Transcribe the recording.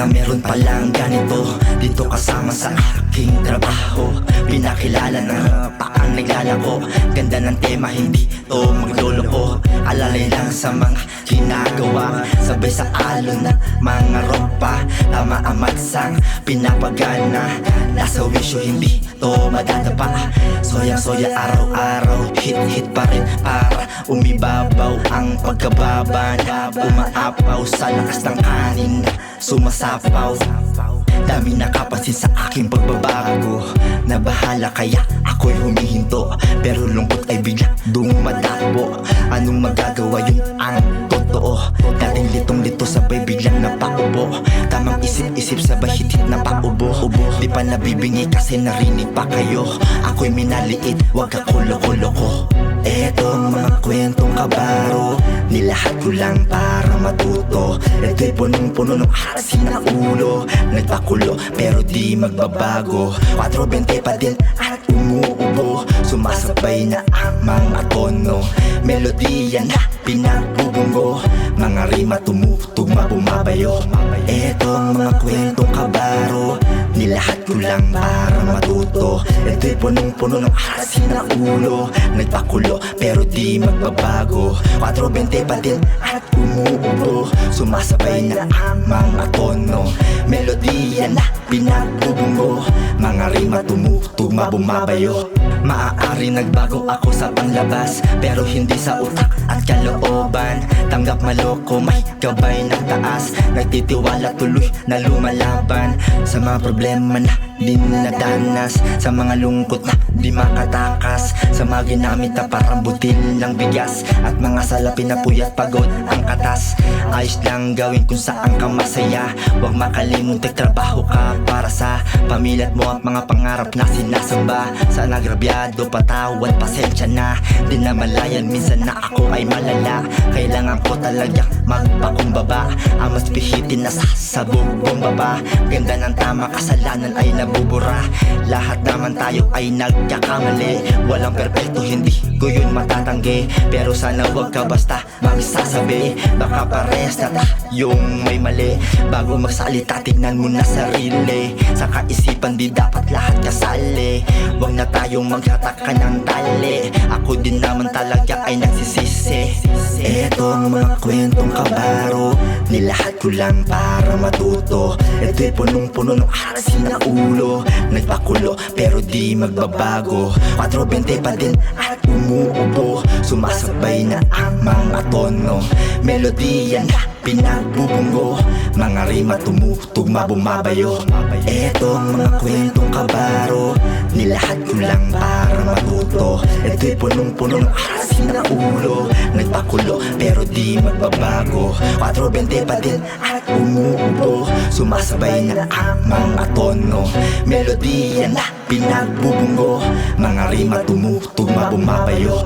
na meron palang ganito dito kasama sa aking trabaho. Pinakilala na paang naglalako. Ganda ng tema, hindi to magloloko. Alalay lang sa mga ginagawa, sabay sa alon na mga ropa. Tama ang magsang pinapagana, nasa wisyo hindi to madadapa. Soyang-soya araw-araw, hit-hit pa rin para umibabaw ang pagkababan. Umaapaw sa lakas ng kanin, sumasapaw. Dami nakapansin sa aking pagbabago. Nabahala kaya ako'y humihinto, pero lungkot ay bigla dumadakbo. Anong magagawa, yun ang totoo. Dating litong-lito sabay biglang napaubo. Tamang isip-isip sabay hitit na paubo. Di pa nabibingi kasi narinig pa kayo. Ako'y minaliit, wag ka kulo-kulo. Etong mga kwentong kabaro, nilahat ko lang para matuto. Ito'y punong-puno ng asin na ulo. Nagpakulo pero di magbabago. 420 pa din at umuubo. Sumasabay na ang mga tono, melodiya na pinagbubunggo. Mga rima tumutugma bumabayo. Etong mga kwentong kabaro, nilahat ko lang para matuto. Ito'y punong-puno ng asin na ulo. Nagpakulo pero di magbabago. 420 pa din at umuubo. Sumasabay na ang mga tono, melodiya na pinagbubunggo. Mga rima tumutugma bumabayo. Maaari nagbago ako sa panlabas, pero hindi sa utak at kalooban. Tanggap maloko, may gabay ng taas. Nagtitiwala tuloy na lumalaban sa mga problema na di nadanas, sa mga lungkot na di makatakas, sa mga ginamit na parang butil ng bigas, at mga salapin na puyat pagod ang katas. Ayos lang gawin kung saan ka masaya. Huwag makalimutan trabaho ka para sa pamilya mo at mga pangarap na sinasamba. Sa nagrabyado patawad, pasensya na. Di na malayan minsan na ako ay malala. Kailangan ko talagang magpakumbaba. Ang mas pihitin na sasabog bumaba. Ganda ng tama, kasalanan ay nabubura. Lahat naman tayo ay nagkakamali. Walang perpekto, hindi ko yun matatanggi. Pero sana wag ka basta magsasabi. Baka parehas na tayong may mali. Bago magsalita tignan mo na sarili. Sa kaisipan di dapat lahat kasali. Wag na tayong maghataka ng tali. Ako din naman talaga ay nagsisisi. Etong mga kwentong kabaro, nilahat ko lang para matuto. Ito'y punong-puno ng asin na ulo. Nagpakulo pero di magbabago. 420 pa din at umuubo. Sumasabay na ang mga tono, melodiya na pinagbubunggo. Mga rima tumutugma bumabayo. Etong mga kwentong kabaro, nilahat ko lang para matuto. Ito'y punong-puno ng asin na ulo. Nagpakulo pero di magbabago. 420 pa din at umuubo. Sumasabay na ang mga tono, melodiya na pinagbubunggo. Mga rima tumutugma bumabayo.